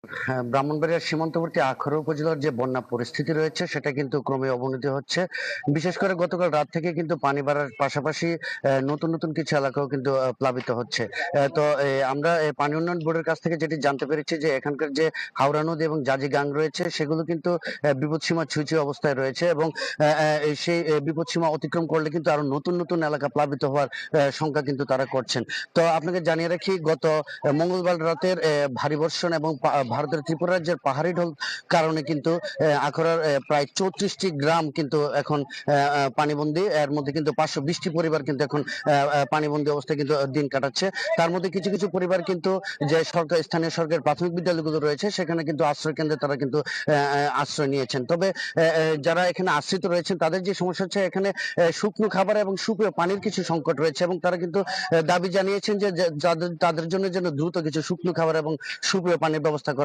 হ্যাঁ, ব্রাহ্মণবাড়িয়ার সীমান্তবর্তী আখাউড়া উপজেলার যে বন্যা পরিস্থিতি রয়েছে সেটা কিন্তু ক্রমে অবনতি হচ্ছে। বিশেষ করে গতকাল রাত থেকে কিন্তু পানি বাড়ার পাশাপাশি নতুন নতুন কিছু এলাকাও কিন্তু প্লাবিত হচ্ছে। তো আমরা পানি উন্নয়ন বোর্ডের কাছ থেকে যেটি জানতে পেরেছি যে এখানকার যে হাওড়া নদী এবং জাজি গাং রয়েছে সেগুলো কিন্তু বিপদসীমা ছুঁই ছুঁই অবস্থায় রয়েছে এবং সেই বিপদসীমা অতিক্রম করলে কিন্তু আরো নতুন নতুন এলাকা প্লাবিত হওয়ার শঙ্কা কিন্তু তারা করছেন। তো আপনাকে জানিয়ে রাখি, গত মঙ্গলবার রাতের ভারী বর্ষণ এবং ভারতের ত্রিপুরা রাজ্যের পাহাড়ি ঢল কারণে কিন্তু আখাউড়ার প্রায় 34টি গ্রাম কিন্তু এখন পানিবন্দী। এর মধ্যে কিন্তু 520টি পরিবার কিন্তু এখন পানিবন্দী অবস্থায় কিন্তু দিন কাটাচ্ছে। তার মধ্যে কিছু কিছু পরিবার কিন্তু যে স্থানীয় সরকারের প্রাথমিক বিদ্যালয়গুলো রয়েছে সেখানে কিন্তু আশ্রয় কেন্দ্রে তারা কিন্তু আশ্রয় নিয়েছেন। তবে যারা এখানে আশ্রিত রয়েছেন তাদের যে সমস্যা হচ্ছে, এখানে শুকনো খাবার এবং সুপেয় পানির কিছু সংকট রয়েছে এবং তারা কিন্তু দাবি জানিয়েছেন যে তাদের জন্য যেন দ্রুত কিছু শুকনো খাবার এবং সুপেয় পানির ব্যবস্থা করা